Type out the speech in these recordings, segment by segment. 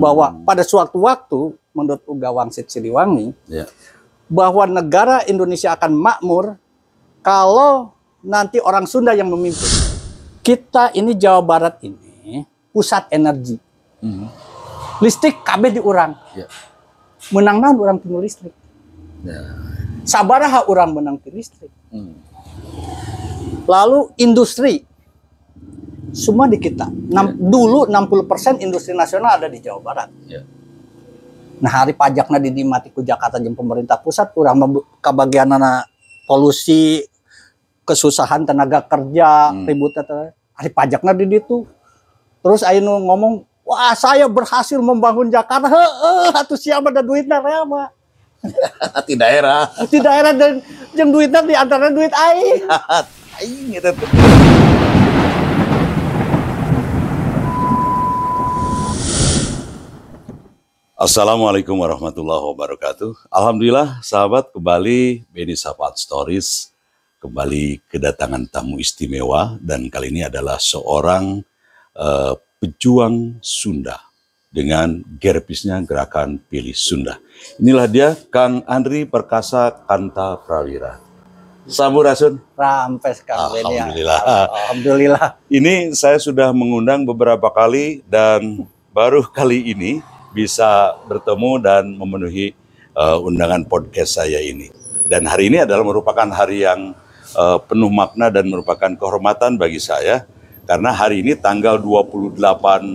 Bahwa pada suatu waktu, menurut Uga Wangsit Siliwangi, bahwa negara Indonesia akan makmur kalau nanti orang Sunda yang memimpin. Kita ini Jawa Barat ini pusat energi. Listrik KB diurang. Menang orang punya listrik. Sabaraha orang menang listrik. Lalu industri. Semua di kita. Dulu 60% industri nasional ada di Jawa Barat. Nah, hari pajaknya dinikmati ku Jakarta jeung pemerintah pusat, kurang kebagian polusi, kesusahan tenaga kerja, ributnya hari pajaknya di situ. Terus ayeuna ngomong, wah saya berhasil membangun Jakarta. Atuh siapa ada duitnya rea mah. Di daerah. Di daerah dan jeung duitnya di antara duit aing. Aing gitu. Assalamualaikum warahmatullahi wabarakatuh. Alhamdulillah sahabat, kembali Beni Sahabat Stories kembali kedatangan tamu istimewa, dan kali ini adalah seorang pejuang Sunda dengan gerpisnya Gerakan Pilih Sunda. Inilah dia Kang Andri Perkasa Kanta Prawira. Sampurasun. Rampes Kang Beni. Alhamdulillah. Alhamdulillah. Ini saya sudah mengundang beberapa kali dan baru kali ini bisa bertemu dan memenuhi undangan podcast saya ini. Dan hari ini adalah merupakan hari yang penuh makna dan merupakan kehormatan bagi saya. Karena hari ini tanggal 28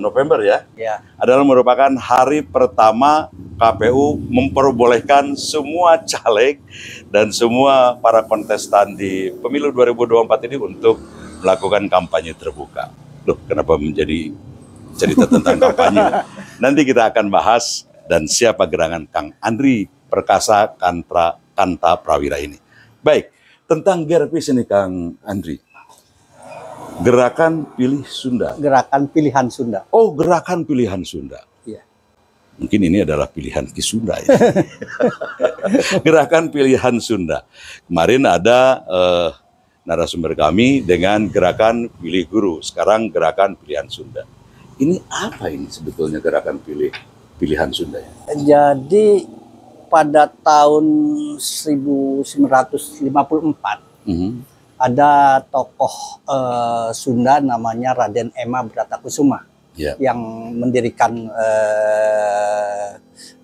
November adalah merupakan hari pertama KPU memperbolehkan semua caleg dan semua para kontestan di pemilu 2024 ini untuk melakukan kampanye terbuka. Loh, kenapa menjadi cerita tentang kampanye? Nanti kita akan bahas dan siapa gerangan Kang Andri Perkasa Kanta Prawira ini. Baik, tentang gerpis ini Kang Andri. Gerakan Pilih Sunda. Gerakan Pilihan Sunda. Oh, Gerakan Pilihan Sunda. Iya. Mungkin ini adalah pilihan Ki Sunda ya. Gerakan Pilihan Sunda. Kemarin ada narasumber kami dengan Gerakan Pilih Guru. Sekarang Gerakan Pilihan Sunda. Ini apa ini sebetulnya Gerakan Pilihan Sunda ya? Jadi pada tahun 1954 ada tokoh Sunda namanya Raden Ema Bratakusuma yang mendirikan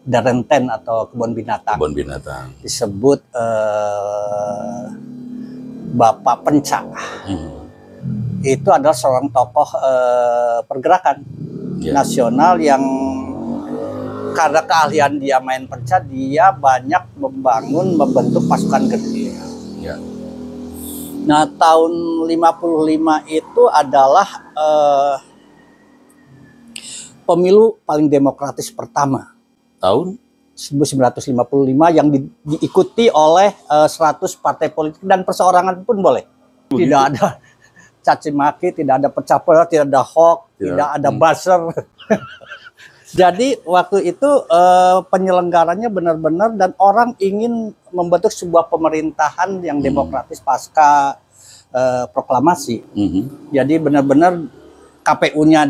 Darenten atau kebun binatang. Kebun binatang. Disebut Bapak Penca. Itu adalah seorang tokoh pergerakan nasional yang karena keahlian dia main penca, dia banyak membentuk pasukan gerilya. Nah, tahun 55 itu adalah pemilu paling demokratis pertama. Tahun 1955 yang diikuti oleh 100 partai politik dan perseorangan pun boleh. Tidak ada caci maki, tidak ada pecah belah, tidak ada hoax, tidak ada buzzer. Jadi waktu itu penyelenggaranya benar-benar dan orang ingin membentuk sebuah pemerintahan yang demokratis pasca proklamasi. Jadi benar-benar KPU-nya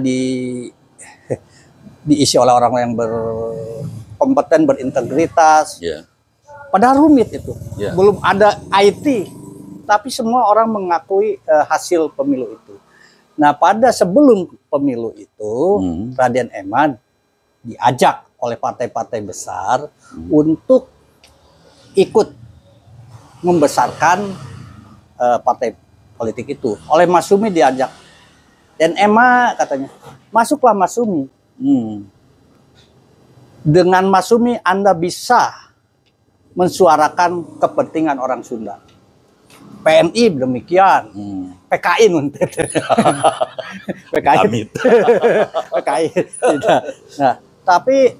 diisi oleh orang yang berkompeten, berintegritas. Padahal rumit itu. Belum ada IT, tapi semua orang mengakui hasil pemilu itu. Nah, pada sebelum pemilu itu, Raden Ema diajak oleh partai-partai besar untuk ikut membesarkan partai politik itu. Oleh Mas Sumi diajak. Dan Ema katanya, masuklah Mas Sumi. Dengan Mas Sumi Anda bisa mensuarakan kepentingan orang Sunda. PMI demikian, PKI PKI tidak. Nah, tapi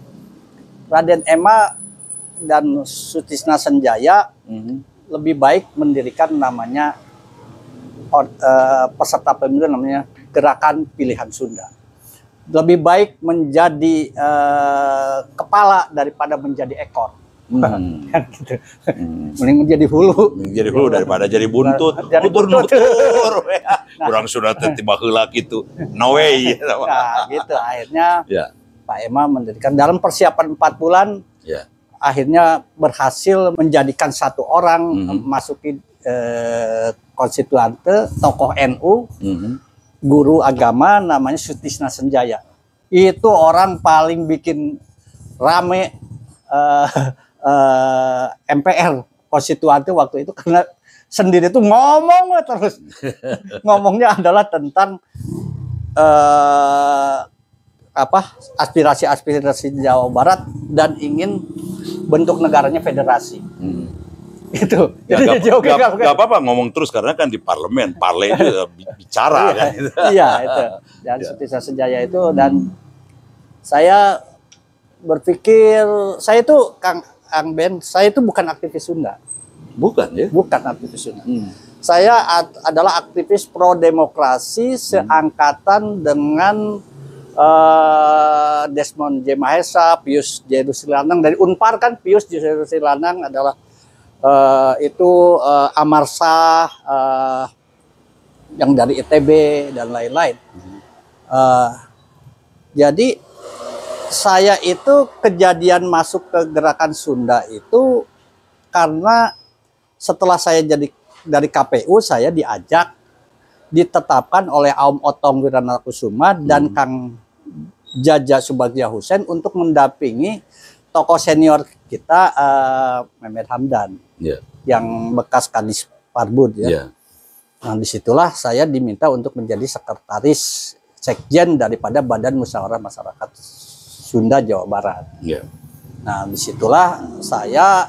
Raden Ema dan Sutisna Senjaya lebih baik mendirikan namanya peserta pemilu namanya Gerakan Pilihan Sunda. Lebih baik menjadi kepala daripada menjadi ekor. Gitu. Mending menjadi hulu. Menjadi hulu daripada jadi buntut. Nutur. Kurang sudah tiba heula gitu. No way. Nah, gitu akhirnya Pak Ema mendirikan dalam persiapan 4 bulan. Akhirnya berhasil menjadikan 1 orang masuki konstituante, tokoh NU, guru agama namanya Sutisna Senjaya. Itu orang paling bikin rame MPR konstituante waktu itu, karena sendiri itu ngomong terus. Ngomongnya adalah tentang aspirasi Jawa Barat dan ingin bentuk negaranya federasi. Itu. Ya, gak apa-apa ngomong terus karena kan di parlemen, parle itu bicara kan. Iya itu. Dan Sutisna Senjaya itu, dan saya berpikir saya itu Kang Ben, saya itu bukan aktivis Sunda. Bukan ya? Bukan aktivis Sunda. Saya adalah aktivis pro demokrasi seangkatan dengan Desmond J. Mahesa, Pius J. Rusilanang dari Unpar kan. Pius J. Rusilanang adalah Amarsa yang dari ITB dan lain-lain. Jadi saya itu kejadian masuk ke gerakan Sunda itu karena setelah saya jadi dari KPU, saya diajak, ditetapkan oleh Aum Otong Wiranakusuma dan Kang Jaja Subagja Hussein untuk mendampingi tokoh senior kita, Mehmet Hamdan, yang bekas Kadis Parbud ya. Nah, disitulah saya diminta untuk menjadi sekretaris sekjen daripada Badan Musyawarah Masyarakat Sunda Jawa Barat. Nah, disitulah saya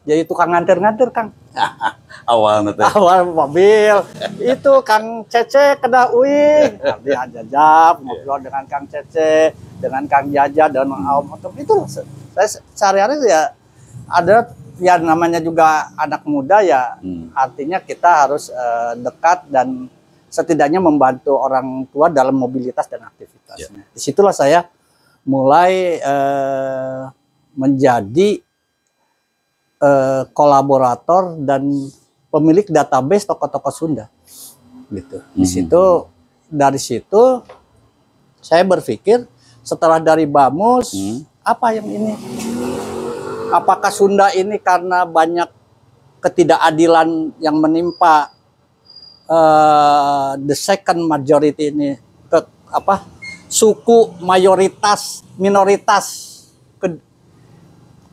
jadi tukang nganter-nganter, Kang. Awal mobil itu Kang Cece kena uing, dia jajab ngobrol dengan Kang Cece, dengan Kang Jaja dan Om Otong. Itu saya sehari-hari ya ada ya, namanya juga anak muda ya, artinya kita harus dekat dan setidaknya membantu orang tua dalam mobilitas dan aktivitasnya. Disitulah saya mulai menjadi kolaborator dan pemilik database tokoh-tokoh Sunda, gitu. Dari situ saya berpikir setelah dari Bamus, apa yang ini? Apakah Sunda ini karena banyak ketidakadilan yang menimpa the second majority ini, suku mayoritas minoritas?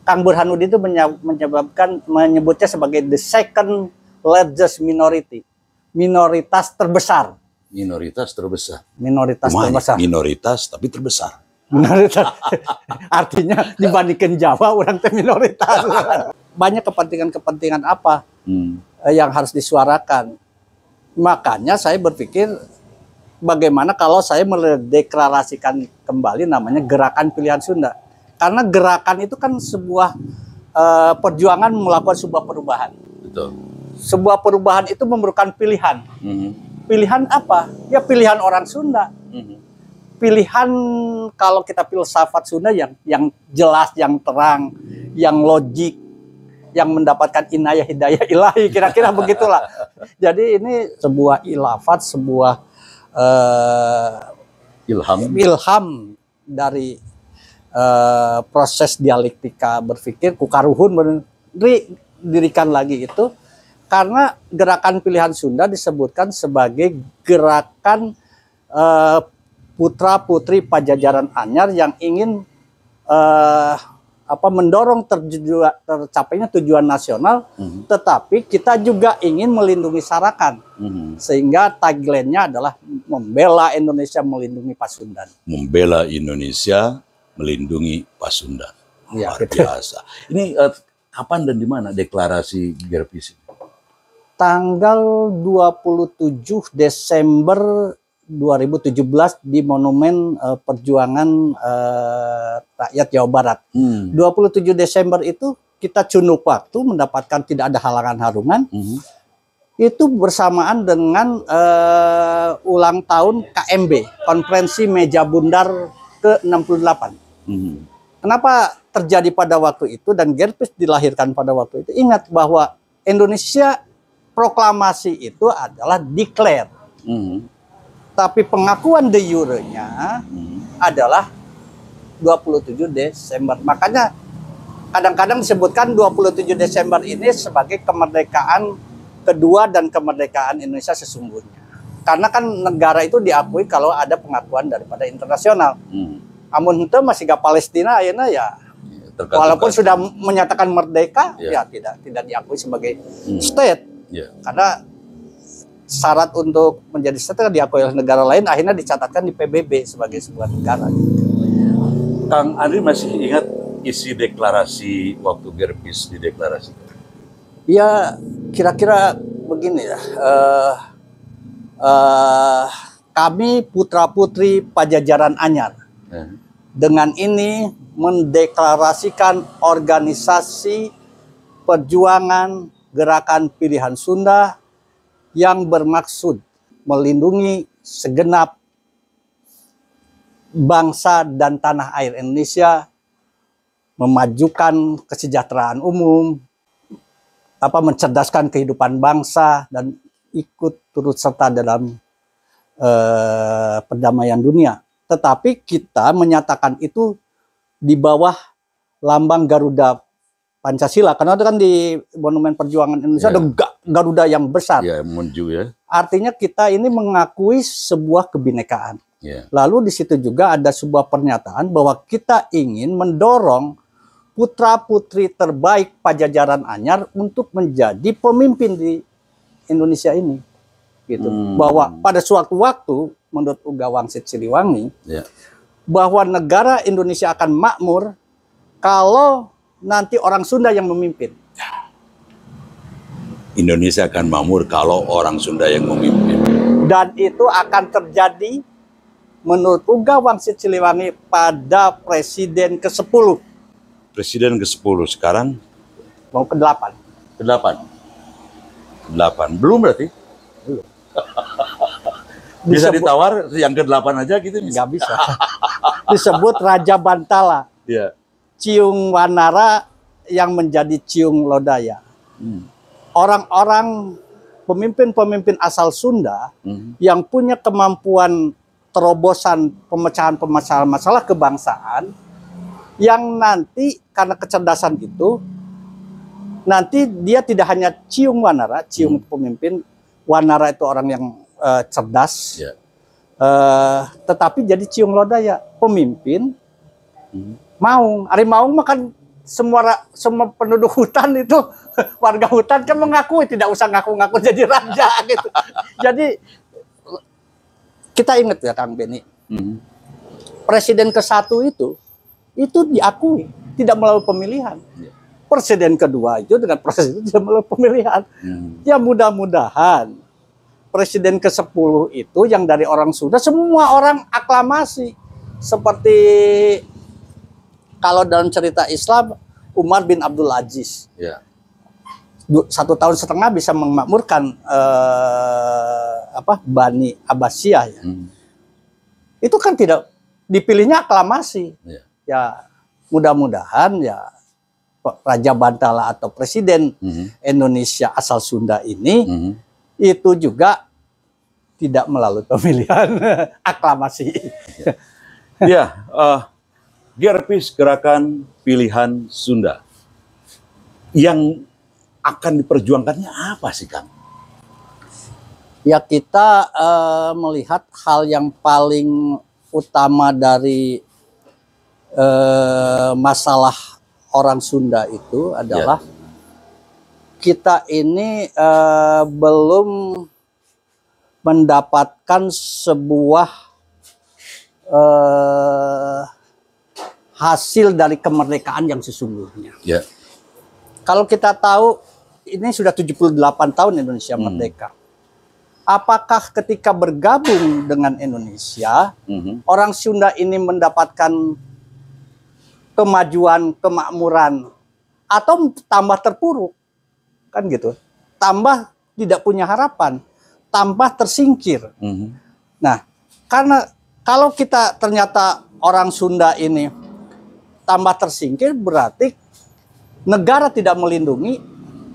Kang Burhanuddin itu menyebutnya sebagai the second largest minority, minoritas terbesar. Minoritas terbesar. Minoritas tapi terbesar. Minoritas. Artinya dibandingkan Jawa, orang teh minoritas. Banyak kepentingan apa yang harus disuarakan. Makanya saya berpikir bagaimana kalau saya mendeklarasikan kembali namanya Gerakan Pilihan Sunda. Karena gerakan itu kan sebuah perjuangan melakukan sebuah perubahan. Betul. Sebuah perubahan itu memerlukan pilihan. Pilihan apa? Ya pilihan orang Sunda. Pilihan kalau kita filsafat Sunda yang jelas, yang terang, yang logik, yang mendapatkan inayah hidayah ilahi, kira-kira begitulah. Jadi ini sebuah ilafat, sebuah ilham dari proses dialektika berpikir Kukaruhun dirikan lagi itu, karena Gerakan Pilihan Sunda disebutkan sebagai gerakan putra-putri Pajajaran Anyar yang ingin mendorong tercapainya tujuan nasional, tetapi kita juga ingin melindungi Sarakan. Sehingga tagline-nya adalah membela Indonesia, melindungi Pasundan. Membela Indonesia, melindungi Pasundan. Luar biasa. Ini kapan dan di mana deklarasi GRPC? Tanggal 27 Desember 2017 di Monumen Perjuangan Rakyat Jawa Barat. 27 Desember itu kita cunuk waktu, mendapatkan tidak ada halangan harungan. Itu bersamaan dengan ulang tahun KMB, Konferensi Meja Bundar ke-68. Kenapa terjadi pada waktu itu dan GRPC dilahirkan pada waktu itu? Ingat bahwa Indonesia proklamasi itu adalah declare. Tapi pengakuan de jure-nya adalah 27 Desember. Makanya kadang-kadang disebutkan 27 Desember ini sebagai kemerdekaan kedua dan kemerdekaan Indonesia sesungguhnya. Karena kan negara itu diakui kalau ada pengakuan daripada internasional. Amun itu masih gak Palestina ayeuna ya. Walaupun sudah menyatakan merdeka, ya tidak diakui sebagai state. Karena syarat untuk menjadi state diakui oleh negara lain, akhirnya dicatatkan di PBB sebagai sebuah negara. Kang Andri masih ingat isi deklarasi waktu Gerpis dideklarasikan? Ya, kira-kira begini ya. Kami putra-putri Pajajaran Anyar. Dengan ini mendeklarasikan organisasi perjuangan gerakan pilihan Sunda yang bermaksud melindungi segenap bangsa dan tanah air Indonesia, memajukan kesejahteraan umum, mencerdaskan kehidupan bangsa, dan ikut turut serta dalam perdamaian dunia. Tetapi kita menyatakan itu di bawah lambang Garuda Pancasila, karena itu kan di Monumen Perjuangan Indonesia ada Garuda yang besar. Artinya kita ini mengakui sebuah kebinekaan. Lalu di situ juga ada sebuah pernyataan bahwa kita ingin mendorong putra-putri terbaik Pajajaran Anyar untuk menjadi pemimpin di Indonesia ini. Gitu. Bahwa pada suatu waktu menurut Uga Wangsit Siliwangi, bahwa negara Indonesia akan makmur kalau nanti orang Sunda yang memimpin. Indonesia akan makmur kalau orang Sunda yang memimpin. Dan itu akan terjadi menurut Uga Wangsit Siliwangi pada presiden ke-10. Presiden ke-10 sekarang? Mau ke-8. Ke-8? 8. Belum berarti? Belum. Bisa ditawar yang ke-8 aja gitu? Nggak bisa. Disebut Raja Bantala. Ciung Wanara yang menjadi Ciung Lodaya. Orang-orang pemimpin-pemimpin asal Sunda yang punya kemampuan terobosan pemecahan masalah kebangsaan, yang nanti karena kecerdasan itu, nanti dia tidak hanya Ciung Wanara, Ciung pemimpin, Wanara itu orang yang cerdas, tetapi jadi Ciung Lodaya, pemimpin Maung. Ari Maung makan semua penduduk hutan itu, warga hutan kan mengakui, tidak usah ngaku-ngaku jadi raja gitu. Jadi kita ingat ya Kang Beni, presiden ke-1 itu diakui tidak melalui pemilihan. Presiden kedua itu dengan proses itu tidak melalui pemilihan. Ya mudah-mudahan presiden ke-10 itu yang dari orang Sunda semua orang aklamasi. Seperti kalau dalam cerita Islam Umar bin Abdul Aziz. 1,5 tahun bisa memakmurkan Bani Abbasiyah ya. Itu kan tidak dipilihnya aklamasi. Ya mudah-mudahan ya Raja Bantala atau Presiden Indonesia asal Sunda ini itu juga tidak melalui pemilihan aklamasi. Gerpis Gerakan Pilihan Sunda yang akan diperjuangkannya apa sih Kang? Ya kita melihat hal yang paling utama dari masalah orang Sunda itu adalah kita ini belum mendapatkan sebuah hasil dari kemerdekaan yang sesungguhnya. Kalau kita tahu ini sudah 78 tahun Indonesia merdeka. Apakah ketika bergabung dengan Indonesia, orang Sunda ini mendapatkan kemajuan, kemakmuran, atau tambah terpuruk? Kan gitu. Tambah tidak punya harapan, tambah tersingkir. Nah, karena kalau kita ternyata orang Sunda ini tambah tersingkir, berarti negara tidak melindungi,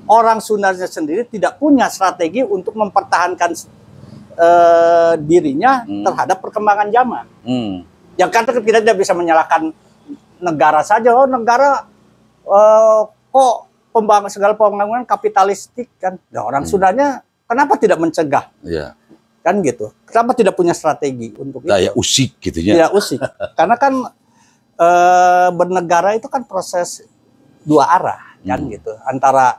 orang Sundanya sendiri tidak punya strategi untuk mempertahankan dirinya terhadap perkembangan zaman. Yang kan kita tidak bisa menyalahkan negara saja. Oh, negara kok segala pembangunan kapitalistik kan. Nah, orang Sundanya kenapa tidak mencegah? Iya. Kan gitu. Kenapa tidak punya strategi untuk itu? Ya usik gitu ya. Tidak usik. Karena kan bernegara itu kan proses dua arah kan gitu. Antara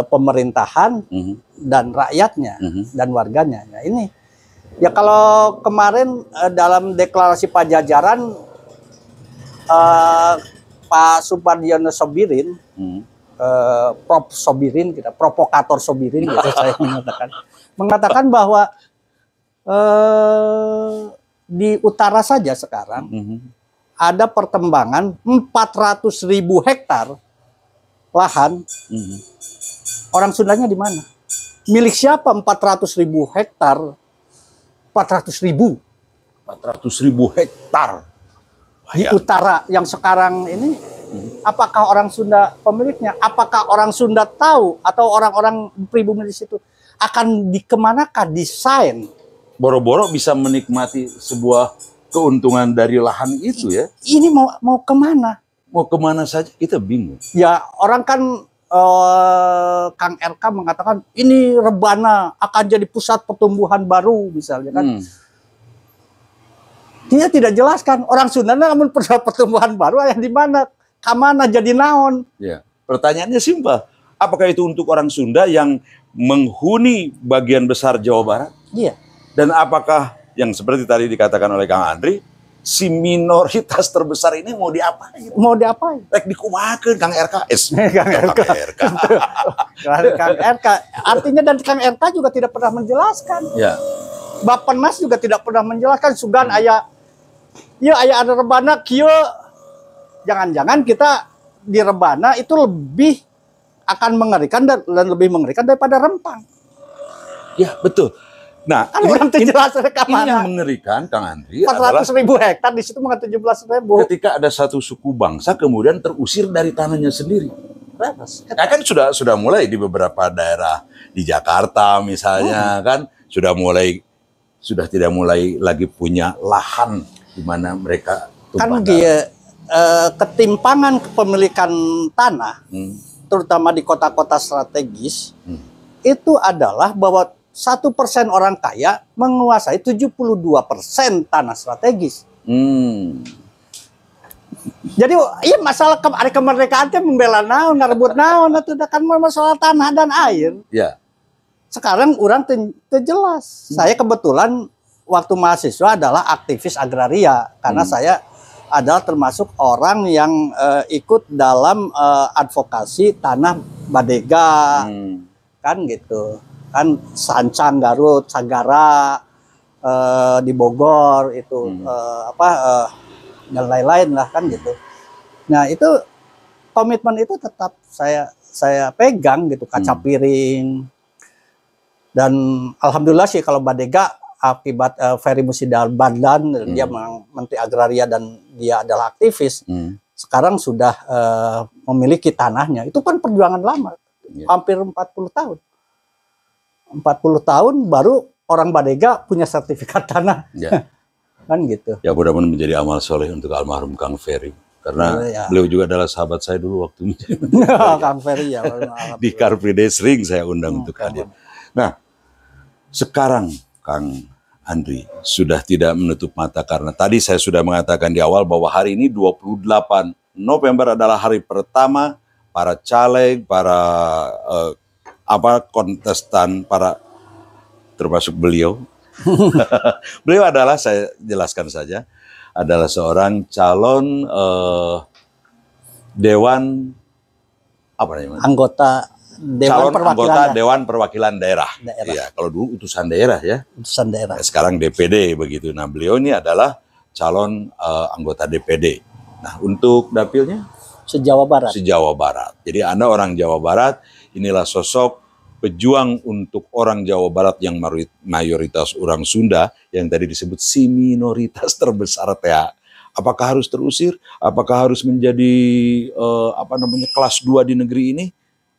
pemerintahan dan rakyatnya dan warganya. Nah, ini ya kalau kemarin dalam deklarasi Pajajaran Pak Supardiono Sobirin, Prof Sobirin, provokator Sobirin gitu saya mengatakan bahwa di utara saja sekarang ada perkembangan 400.000 hektar lahan. Orang Sundanya di mana? Milik siapa 400.000 hektar? 400.000 hektar di utara yang sekarang ini. Apakah orang Sunda pemiliknya? Apakah orang Sunda tahu atau orang-orang pribumi di situ akan dikemanakan desain? Boro-boro bisa menikmati sebuah keuntungan dari lahan itu ya. Ini mau kemana? Mau kemana saja kita bingung. Ya orang kan Kang RK mengatakan ini rebana akan jadi pusat pertumbuhan baru misalnya kan. Dia tidak jelaskan orang Sunda namun pusat pertumbuhan baru yang di mana, kamana jadi naon. Ya, pertanyaannya simpel. Apakah itu untuk orang Sunda yang menghuni bagian besar Jawa Barat? Iya. Dan apakah yang seperti tadi dikatakan oleh Kang Andri, si minoritas terbesar ini mau diapain? Mau diapain? Rek dikumakeun Kang RKS. Kang RK. Kang RK. Artinya dan Kang RK juga tidak pernah menjelaskan. Ya. Bappenas juga tidak pernah menjelaskan sugan aya ada rebana kieu. Jangan-jangan kita di rebana itu lebih akan mengerikan dan lebih mengerikan daripada Rempang. Ya, betul. Nah, kan ini yang mengerikan Kang Andri 400.000 hektar di situ mengatakan 17.000. Ketika ada satu suku bangsa kemudian terusir dari tanahnya sendiri. Nah, kan sudah mulai di beberapa daerah di Jakarta misalnya kan sudah tidak mulai lagi punya lahan di mana mereka kan dia ketimpangan kepemilikan tanah terutama di kota-kota strategis itu adalah bahwa 1% orang kaya menguasai 72% tanah strategis. Jadi iya masalah ada kemerdekaan itu membela naon, ngarebut naon, itu kan masalah tanah dan air. Ya. Sekarang orang jelas. Saya kebetulan waktu mahasiswa adalah aktivis agraria karena saya adalah termasuk orang yang ikut dalam advokasi tanah Badega, kan gitu. Kan Sancang, Garut, Sagara, di Bogor itu dan lain-lain lah kan gitu. Nah itu komitmen itu tetap saya pegang gitu, kaca piring. Dan alhamdulillah sih kalau Badega akibat Ferry Musidal Badlan dia Menteri Agraria dan dia adalah aktivis. Sekarang sudah memiliki tanahnya. Itu kan perjuangan lama, hampir 40 tahun. 40 tahun baru orang Badega punya sertifikat tanah. Ya. Kan gitu. Ya mudah-mudahan menjadi amal soleh untuk almarhum Kang Ferry. Karena beliau juga adalah sahabat saya dulu waktu Kang Ferry ya. Di Car Free Day sering saya undang untuk hadir. Nah, sekarang Kang Andri sudah tidak menutup mata karena tadi saya sudah mengatakan di awal bahwa hari ini 28 November adalah hari pertama para caleg, para kontestan, para termasuk beliau. Beliau adalah, saya jelaskan saja, adalah seorang calon dewan anggota Dewan Perwakilan Daerah. Ya, kalau dulu utusan daerah ya. Utusan daerah. Sekarang DPD begitu. Nah, beliau ini adalah calon anggota DPD. Nah, untuk dapilnya se-Jawa Barat. Se-Jawa Barat. Jadi Anda orang Jawa Barat, inilah sosok pejuang untuk orang Jawa Barat yang mayoritas orang Sunda yang tadi disebut si minoritas terbesar teh. Apakah harus terusir? Apakah harus menjadi kelas 2 di negeri ini?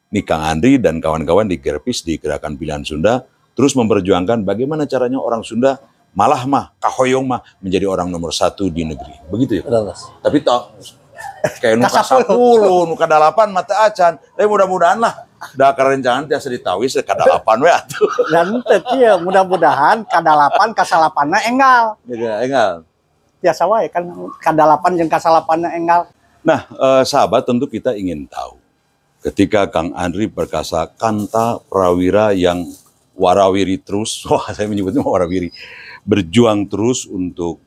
Nih Kang Andri dan kawan-kawan di Gerpis di Gerakan Pilihan Sunda terus memperjuangkan bagaimana caranya orang Sunda malah mah kahoyong mah menjadi orang nomor 1 di negeri. Begitu ya. Tapi toh kayak nuka 10, nuka 8 mata acan. Tapi mudah-mudahan lah da kerencangan tiasa ditawis ka 8 we atuh. Dan ya mudah-mudahan ka 8 ka 8-na enggal. Enggal. Biasa wae kan ka 8 jeung ka 8-na enggal. Nah, sahabat, tentu kita ingin tahu ketika Kang Andri Perkasa Kanta Prawira yang warawiri terus, saya menyebutnya warawiri, berjuang terus untuk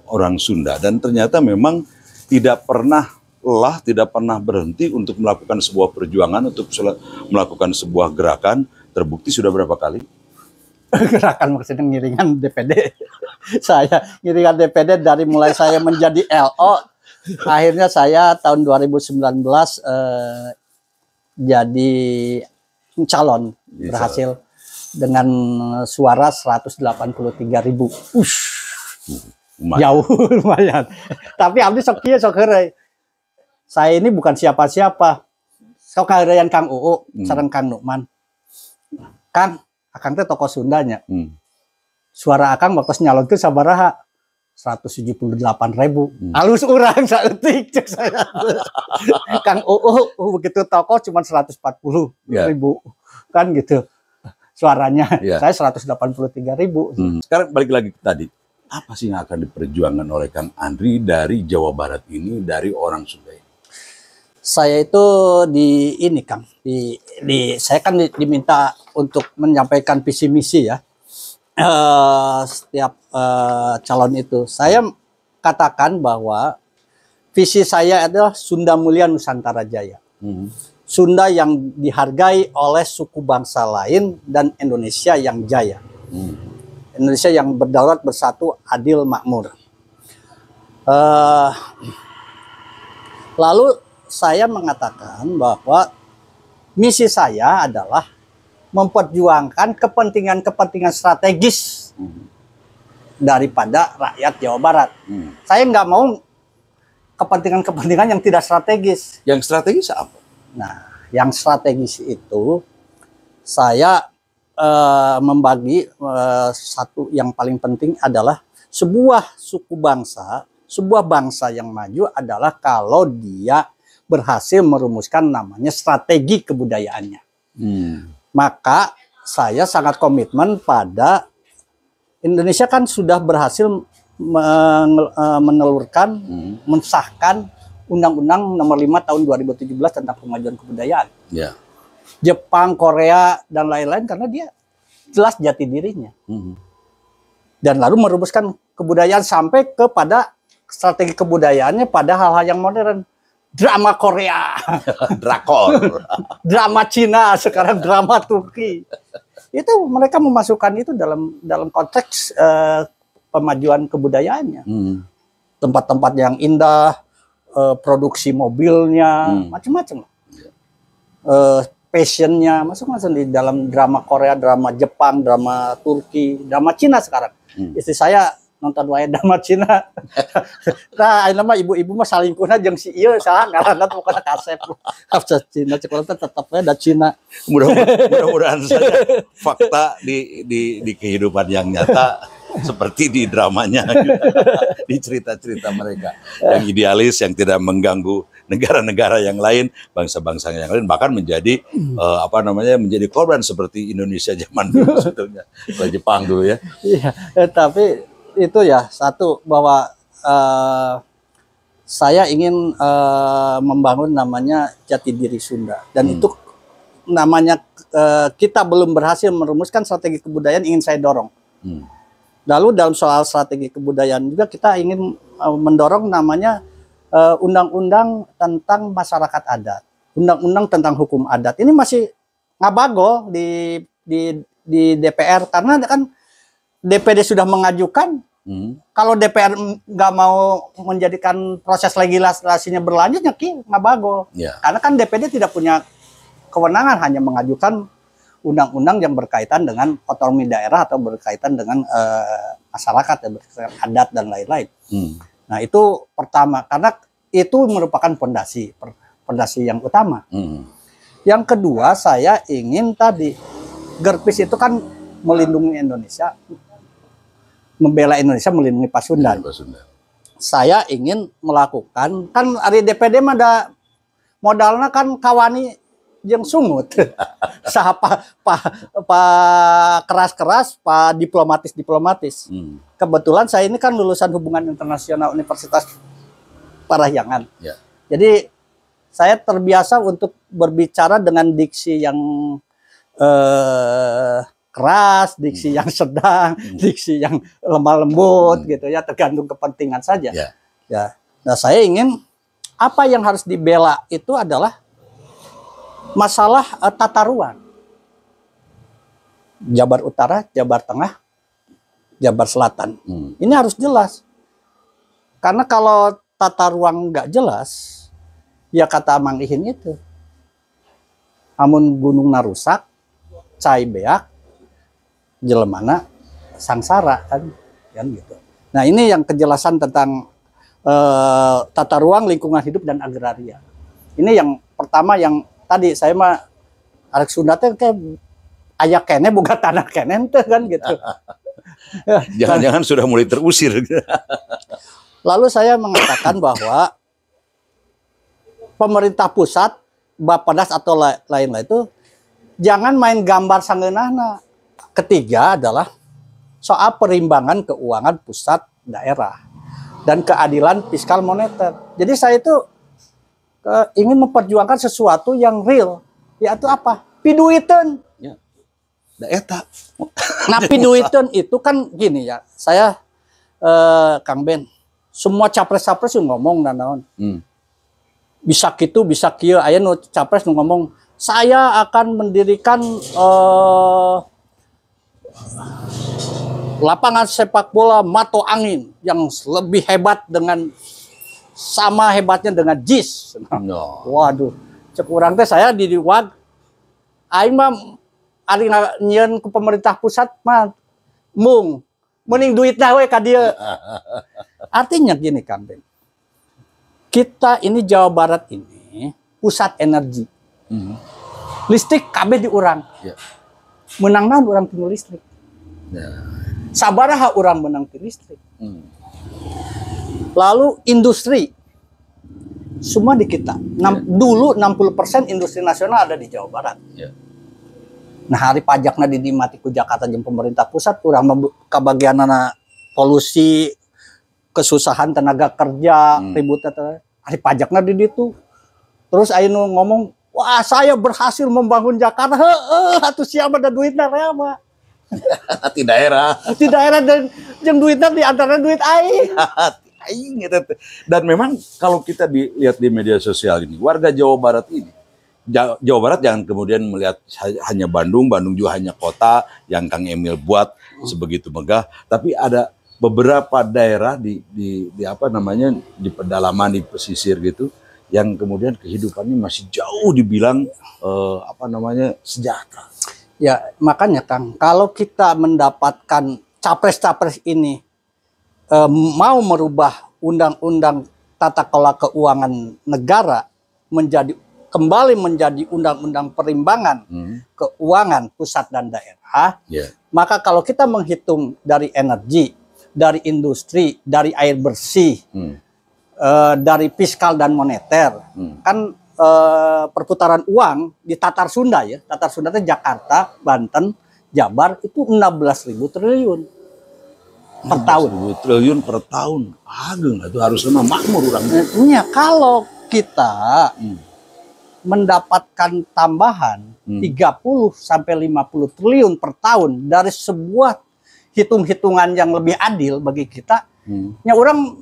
orang Sunda, dan ternyata memang tidak pernah lelah, tidak pernah berhenti untuk melakukan sebuah perjuangan, untuk melakukan sebuah gerakan. Terbukti sudah berapa kali? Gerakan maksudnya ngiringan DPD. Saya ngiringan DPD dari mulai saya menjadi LO, akhirnya saya tahun 2019 jadi calon, berhasil dengan suara 183.000. Jauh lumayan. Tapi abdi sok kieu sok heureuy. Saya ini bukan siapa-siapa. Sok kareyan Kang Uu sareng Kang Nukman. Kang, akang teh tokoh Sundanya. Suara akang waktu nyalon teh sabaraha? 178.000. Halus urang saeutik cek saya. Kang Uu begitu tokoh cuma 140.000. Kan gitu. Suaranya. Saya 183.000. Sekarang balik lagi ke tadi. Apa sih yang akan diperjuangkan oleh Kang Andri dari Jawa Barat ini, dari orang Sunda? Saya itu Kang, saya kan diminta untuk menyampaikan visi misi ya. Setiap calon itu saya katakan bahwa visi saya adalah Sunda Mulia Nusantara Jaya. Sunda yang dihargai oleh suku bangsa lain dan Indonesia yang jaya. Indonesia yang berdaulat, bersatu, adil, makmur. Lalu saya mengatakan bahwa misi saya adalah memperjuangkan kepentingan-kepentingan strategis daripada rakyat Jawa Barat. Saya nggak mau kepentingan-kepentingan yang tidak strategis. Yang strategis apa? Nah, yang strategis itu saya membagi satu yang paling penting adalah sebuah suku bangsa, sebuah bangsa yang maju adalah kalau dia berhasil merumuskan namanya strategi kebudayaannya. Maka saya sangat komitmen pada Indonesia kan sudah berhasil menelurkan, mensahkan Undang-Undang Nomor 5 Tahun 2017 tentang kemajuan kebudayaan. Jepang, Korea, dan lain-lain karena dia jelas jati dirinya. Dan lalu merumuskan kebudayaan sampai kepada strategi kebudayaannya pada hal-hal yang modern. Drama Korea, drakor, drama Cina, sekarang drama Turki. Itu mereka memasukkan itu dalam konteks pemajuan kebudayaannya. Tempat-tempat yang indah, produksi mobilnya, macam-macam. Passionnya masuk-masuk di dalam drama Korea, drama Jepang, drama Turki, drama Cina sekarang. Istri saya nonton wae drama Cina. Nah, nama ibu-ibu mah salingkuhna jeung si ieu saha ngaranna pokona kasep. Hafsa Cina cekola tetep we da Cina. Mudah-mudahan saja fakta di kehidupan yang nyata seperti di dramanya, di cerita-cerita mereka yang idealis, yang tidak mengganggu negara-negara yang lain, bangsa-bangsa yang lain, bahkan menjadi menjadi korban seperti Indonesia zaman dulu sebetulnya, Jepang dulu ya. Iya, tapi itu ya satu bahwa saya ingin membangun namanya jati diri Sunda, dan itu namanya kita belum berhasil merumuskan strategi kebudayaan, ingin saya dorong. Lalu dalam soal strategi kebudayaan juga kita ingin mendorong namanya undang-undang tentang masyarakat adat, undang-undang tentang hukum adat. Ini masih ngabagol di DPR karena kan DPD sudah mengajukan. Kalau DPR nggak mau menjadikan proses legislasinya berlanjut, ya ngabagol. Karena kan DPD tidak punya kewenangan, hanya mengajukan undang-undang yang berkaitan dengan otonomi daerah atau berkaitan dengan masyarakat, berkaitan adat dan lain-lain. Nah itu pertama, karena itu merupakan fondasi yang utama. Yang kedua, saya ingin tadi GERPIS itu kan melindungi Indonesia, membela Indonesia melindungi Pasundan. Saya ingin melakukan, kan dari DPD mah ada modalnya kan kawani yang sungut. Sah pa keras-keras, pa diplomatis. Kebetulan saya ini kan lulusan hubungan internasional Universitas Parahyangan. Ya. Jadi saya terbiasa untuk berbicara dengan diksi yang keras, diksi yang sedang, diksi yang lemah lembut gitu ya, tergantung kepentingan saja. Ya. Nah, saya ingin apa yang harus dibela itu adalah masalah tata ruang. Jabar Utara, Jabar Tengah, Jabar Selatan. Ini harus jelas. Karena kalau tata ruang nggak jelas, ya kata Mang Ihin itu, amun gunung narusak, cai beak, jelemana sangsara kan gitu. Nah, ini yang kejelasan tentang tata ruang, lingkungan hidup dan agraria. Ini yang pertama yang tadi saya mah arek Sunda teh kayak aya kene boga tanah kene teh kan gitu. Jangan-jangan sudah mulai terusir. Lalu saya mengatakan bahwa pemerintah pusat, Bappedas atau lain-lain itu jangan main gambar sangeunahna. Ketiga adalah soal perimbangan keuangan pusat daerah dan keadilan fiskal moneter. Jadi saya itu ingin memperjuangkan sesuatu yang real, yaitu apa? Piduiteun. Ya. Da eta. Nah, piduiteun itu kan gini ya. Saya Kang Ben, semua capres-capres yang ngomong naon. Bisa gitu, bisa kieu. Aya nu capres nu ngomong, saya akan mendirikan lapangan sepak bola Mato Angin yang lebih hebat dengan sama hebatnya dengan JIS. No. Waduh, cek urang teh saya di Wag aing mah ari nyieun ku pemerintah pusat mah mending duitna we ka dieu. Artinya gini Kang Ben. Kita ini Jawa Barat ini pusat energi. Listrik kabeh di urang. Menang naon urang tinu listrik. Sabaraha urang menang ti listrik. Lalu industri semua di kita. Dulu 60% industri nasional ada di Jawa Barat. Nah, hari pajakna dinikmati ku Jakarta jeung pemerintah pusat, urang kabagianana polusi, kesusahan tenaga kerja, ributnya hari pajakna di ditu. Terus aya nu ngomong, "Wah, saya berhasil membangun Jakarta." Heueuh, atuh siapa ada duitna rea mah. Di daerah. Di daerah dan jeung duitna di antara duit aing. Dan memang kalau kita lihat di media sosial ini, warga Jawa Barat ini, Jawa Barat jangan kemudian melihat hanya Bandung juga hanya kota yang Kang Emil buat sebegitu megah, tapi ada beberapa daerah di apa namanya di pedalaman, di pesisir gitu, yang kemudian kehidupannya masih jauh dibilang apa namanya sejahtera. Ya, makanya Kang, kalau kita mendapatkan capres-capres ini mau merubah undang-undang tata kelola keuangan negara kembali menjadi undang-undang perimbangan keuangan pusat dan daerah, maka kalau kita menghitung dari energi, dari industri, dari air bersih, dari fiskal dan moneter, kan perputaran uang di Tatar Sunda ya, Tatar Sunda itu Jakarta, Banten, Jabar itu 16.000 triliun per tahun. 16.000 triliun per tahun. Aduh, itu harusnya makmur orangnya. Iya, kalau kita mendapatkan tambahan 30 sampai 50 triliun per tahun dari sebuah hitung-hitungan yang lebih adil bagi kita, nya orang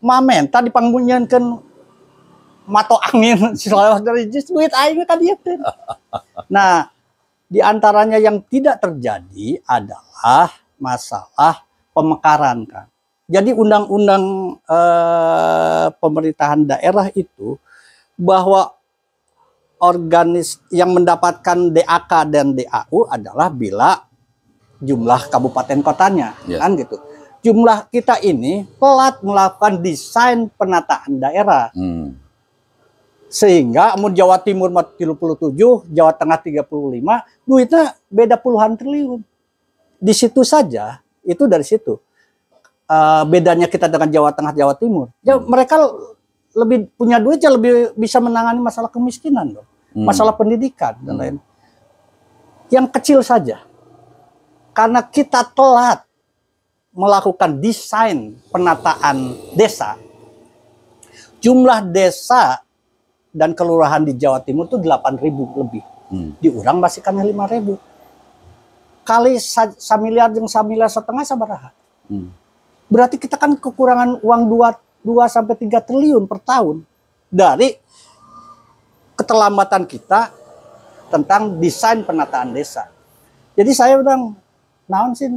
mamenta dipangmunyeunkeun Mato Angin silawat dari duit aing ka dieu. Nah, di antaranya yang tidak terjadi adalah masalah pemekaran kan. Jadi undang-undang pemerintahan daerah itu bahwa organis yang mendapatkan DAK dan DAU adalah bila jumlah kabupaten kotanya, kan gitu. Jumlah kita ini telat melakukan desain penataan daerah. Sehingga Jawa Timur 37, Jawa Tengah 35, duitnya beda puluhan triliun. Di situ saja, itu dari situ. bedanya kita dengan Jawa Tengah, Jawa Timur. Ya, mereka lebih punya duit, ya lebih bisa menangani masalah kemiskinan dong. Masalah pendidikan dan lain. Yang kecil saja. Karena kita telat melakukan desain penataan desa, jumlah desa dan kelurahan di Jawa Timur itu 8.000 lebih. Diurang masih kan 5.000. Kali 1 miliar jeung 1,5 miliar sabaraha. Berarti kita kan kekurangan uang 2-3 triliun per tahun dari keterlambatan kita tentang desain penataan desa. Jadi saya bilang, naon sih,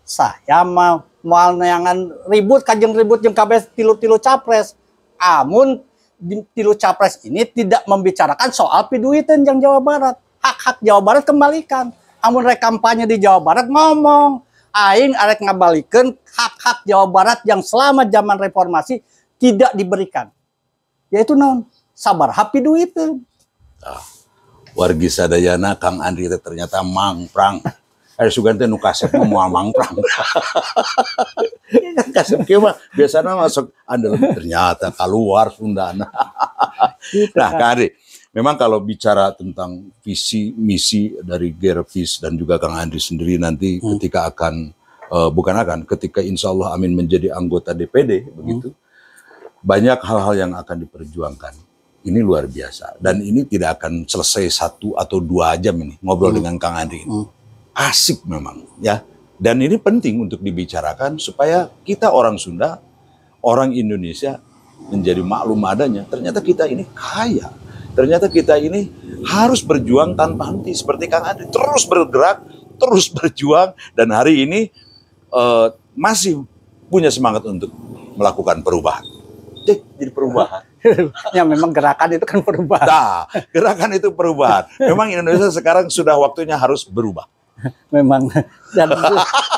saya mau neangan ribut jeung kabeh tilu-tilu capres. Amun tilu capres ini tidak membicarakan soal piduiten yang Jawa Barat. Hak-hak Jawa Barat kembalikan. Amun rek kampanye di Jawa Barat ngomong, aing arek ngabalikeun hak-hak Jawa Barat yang selama zaman reformasi tidak diberikan. Yaitu naon? Sabar happy duiteun. Wargi sadayana Kang Andri ternyata mangprang. Ada sugan teh nu kasep moal mangprang. Kasep kieu mah biasana masuk andel ternyata keluar Sundana. Nah, Kang Andri, memang kalau bicara tentang visi misi dari Gervis dan juga Kang Andri sendiri nanti ketika akan ketika insya Allah amin menjadi anggota DPD begitu, banyak hal-hal yang akan diperjuangkan. Ini luar biasa. Dan ini tidak akan selesai 1 atau 2 jam ini ngobrol dengan Kang Andri. Asik memang ya. Dan ini penting untuk dibicarakan supaya kita orang Sunda, orang Indonesia menjadi maklum adanya. Ternyata kita ini kaya. Ternyata kita ini harus berjuang tanpa henti. Seperti Kang Andri terus bergerak, terus berjuang. Dan hari ini masih punya semangat untuk melakukan perubahan. Jadi perubahan. Ya memang gerakan itu kan perubahan. Nah, gerakan itu perubahan. Memang Indonesia sekarang sudah waktunya harus berubah. Memang. Dan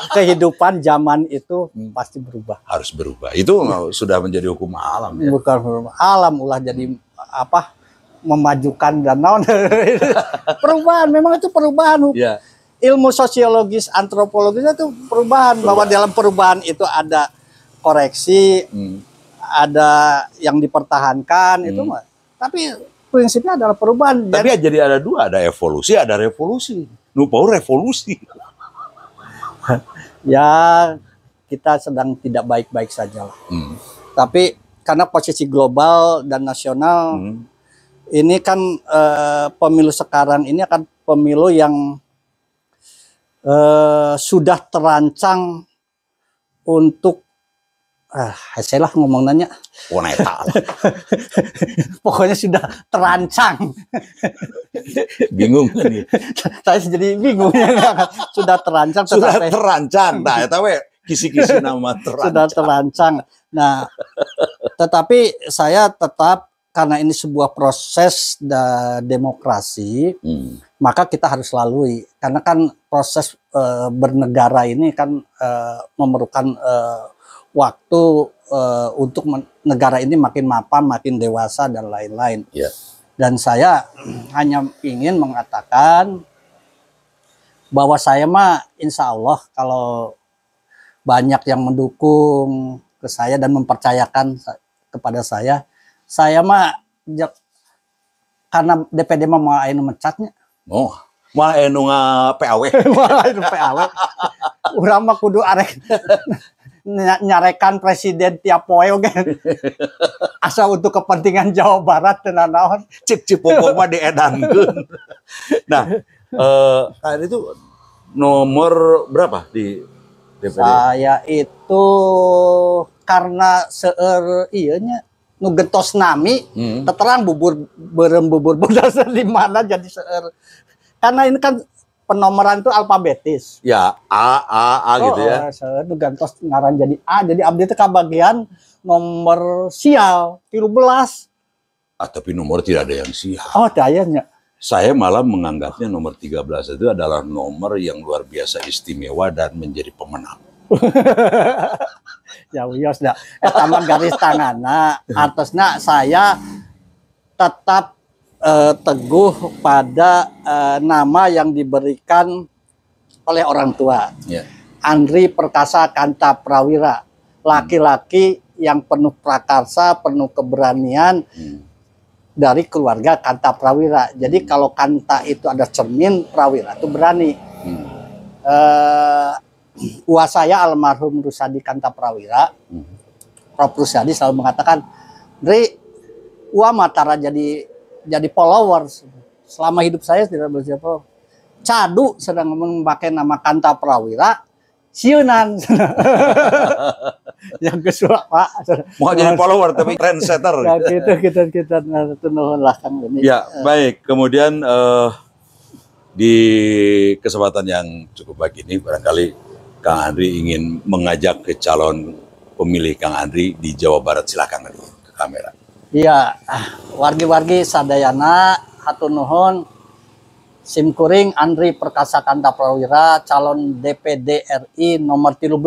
kehidupan zaman itu pasti berubah. Harus berubah. Itu sudah menjadi hukum alam. Ya? Bukan hukum alam, ulah jadi apa? Memajukan dan naon. Perubahan, memang itu perubahan. Ya. Ilmu sosiologis, antropologis itu perubahan. Bahwa dalam perubahan itu ada koreksi, ada yang dipertahankan itu mah. Tapi prinsipnya adalah perubahan. Tapi jadi ada 2, ada evolusi, ada revolusi. Nupau revolusi. Ya kita sedang tidak baik-baik saja. Tapi karena posisi global dan nasional, ini kan pemilu sekarang ini akan pemilu yang sudah terancang untuk saya lah ngomong nanya. Pokoknya sudah terancang. Bingung kan ya? Saya jadi bingung ya. Sudah terancang. Sudah terancang. Nah, itu kisi-kisi nama terancang. Sudah terancang. Nah, tetapi saya tetap, karena ini sebuah proses demokrasi, maka kita harus lalui. Karena kan proses bernegara ini kan memerlukan waktu untuk negara ini makin mapan, makin dewasa dan lain-lain. Yeah. Dan saya hanya ingin mengatakan bahwa saya mah insya Allah kalau banyak yang mendukung ke saya dan mempercayakan kepada saya mah karena DPD mah mau anu mencatnya. Oh, mau anu PAW. Mau anu PAW. Urang mah kudu arek nyarekan presiden tiap poe oge. Asal untuk kepentingan Jawa Barat teu naon. Cik Cipopong mah diedankeun. Nah, kan itu nomor berapa di DPD? Saya itu karena seueur ieu nya nu gentos nami terang bubur berdasar di mana jadi seueur. Karena ini kan penomoran itu alfabetis. Ya, A gitu ya. Saya nu gantos ngaran jadi A, jadi abdi teh kabagian nomor sial 13. Tapi nomor tidak ada yang sial. Oh, dayanya. Saya malah menganggapnya nomor 13 itu adalah nomor yang luar biasa istimewa dan menjadi pemenang. Ya wios dah. Tambah garis tanganna, artosna saya tetap teguh pada nama yang diberikan oleh orang tua. Yeah. Andri Perkasa Kanta Prawira. laki-laki yang penuh prakarsa, penuh keberanian dari keluarga Kanta Prawira. Jadi kalau Kanta itu ada cermin, Prawira itu berani. Uas saya almarhum Rusadi Kanta Prawira, Prof. Rusadi selalu mengatakan, Dri, Ua matara jadi followers. Selama hidup saya tidak bersiapa. Cadu sedang memakai nama Kanta Prawira, siunan. Yang kedua Pak. Mau jadi follower tapi trendsetter. Ya, kita nuhun lah Kang ini. Ya, baik. Kemudian di kesempatan yang cukup baik ini barangkali Kang Andri ingin mengajak ke calon pemilih Kang Andri di Jawa Barat. Silakan ke kamera. Iya, wargi-wargi sadayana hatur nuhun. Simkuring Andri Perkasa Kanta Prawira, calon DPD RI nomor 13.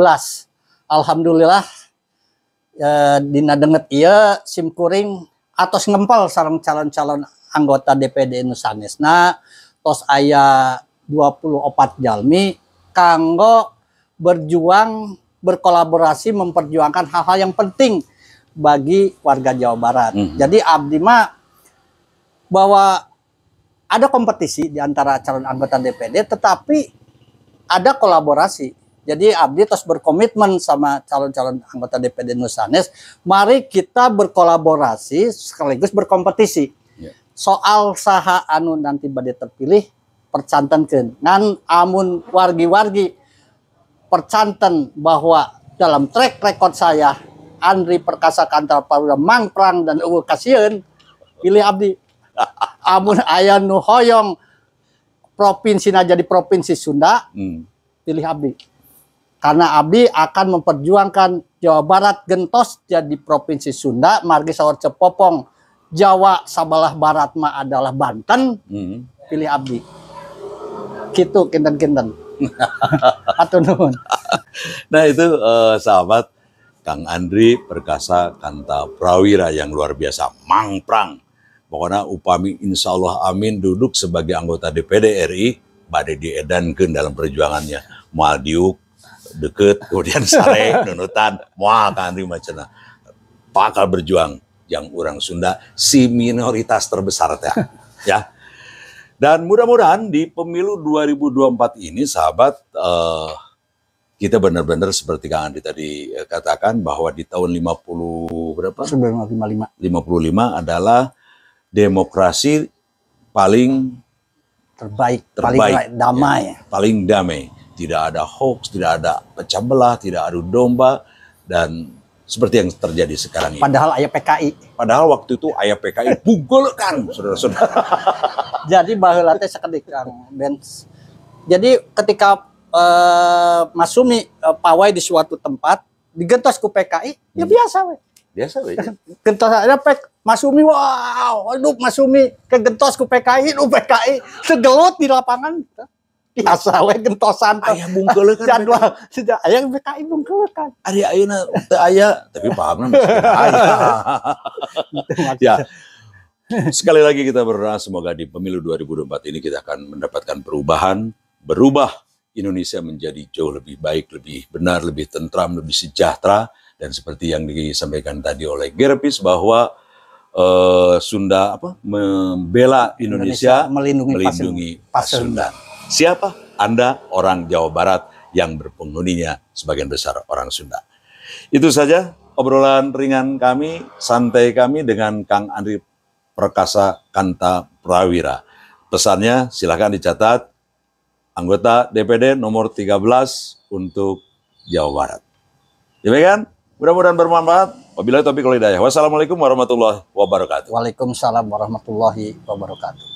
Alhamdulillah dina denget ieu simkuring atos ngempel sareng calon-calon anggota DPD nu sanesna tos aya 24 jalmi kanggo berjuang, berkolaborasi, memperjuangkan hal-hal yang penting bagi warga Jawa Barat. Jadi abdi mah bahwa ada kompetisi di antara calon anggota DPD, tetapi ada kolaborasi. Jadi abdi terus berkomitmen sama calon-calon anggota DPD Nusanes. Mari kita berkolaborasi sekaligus berkompetisi. Soal saha anu nanti bade terpilih percantenkeun. Ngan amun wargi-wargi percanten bahwa dalam track record saya Andri Perkasa Kanta Prawira mangprang dan eueuh kasieun, pilih abdi. Amun aya nu hoyong provinsina jadi provinsi Sunda, pilih abdi. Karena abdi akan memperjuangkan Jawa Barat gentos jadi provinsi Sunda, margi sawar cepopong Jawa sabalah barat mah adalah Banten, pilih abdi. Kitu kinten-kinten. Atur nuhun. Nah itu sahabat Kang Andri Perkasa Kanta Prawira yang luar biasa, mangprang. Pokoknya upami insya Allah amin duduk sebagai anggota DPD RI, badai diedankeun dalam perjuangannya. Moal diuk, deket, kemudian sare, nunutan, moal Kang Andri macana. Bakal berjuang yang orang Sunda, si minoritas terbesar ya. Dan mudah-mudahan di pemilu 2024 ini sahabat, kita benar-benar seperti Kang Andri tadi katakan bahwa di tahun 50 berapa? 55 adalah demokrasi paling terbaik, paling damai. Paling damai. Tidak ada hoax, tidak ada pecah belah, tidak adu domba, dan seperti yang terjadi sekarang ini. Padahal aya PKI. Padahal waktu itu aya PKI bugel kan, saudara-saudara. Jadi baheula teh sakedik Kang Benz. Jadi ketika Mas Sumi pawai di suatu tempat digentos ku PKI, ya biasa we. Biasa we. Gentos ada Mas Sumi, wow, aduh Mas Sumi kegentos ku PKI, PKI segelut di lapangan. Biasa we gentosan. Aya bungkeuleun kan. Jadwal sejak aya PKI bungkeuleun kan. Ari ayeuna teu aya, tapi pahamna masih aya. Ya. Sekali lagi kita berdoa semoga di pemilu 2024 ini kita akan mendapatkan perubahan, berubah Indonesia menjadi jauh lebih baik, lebih benar, lebih tentram, lebih sejahtera. Dan seperti yang disampaikan tadi oleh Gerpis bahwa Sunda membela Indonesia melindungi Pasundan. Siapa? Anda orang Jawa Barat yang berpenghuninya sebagian besar orang Sunda. Itu saja obrolan ringan kami, santai kami dengan Kang Andri Perkasa Kanta Prawira. Pesannya silakan dicatat, anggota DPD nomor 13 untuk Jawa Barat. Demikian, mudah-mudahan bermanfaat. Wabillahi taufiq wal hidayah. Wassalamualaikum warahmatullahi wabarakatuh. Waalaikumsalam warahmatullahi wabarakatuh.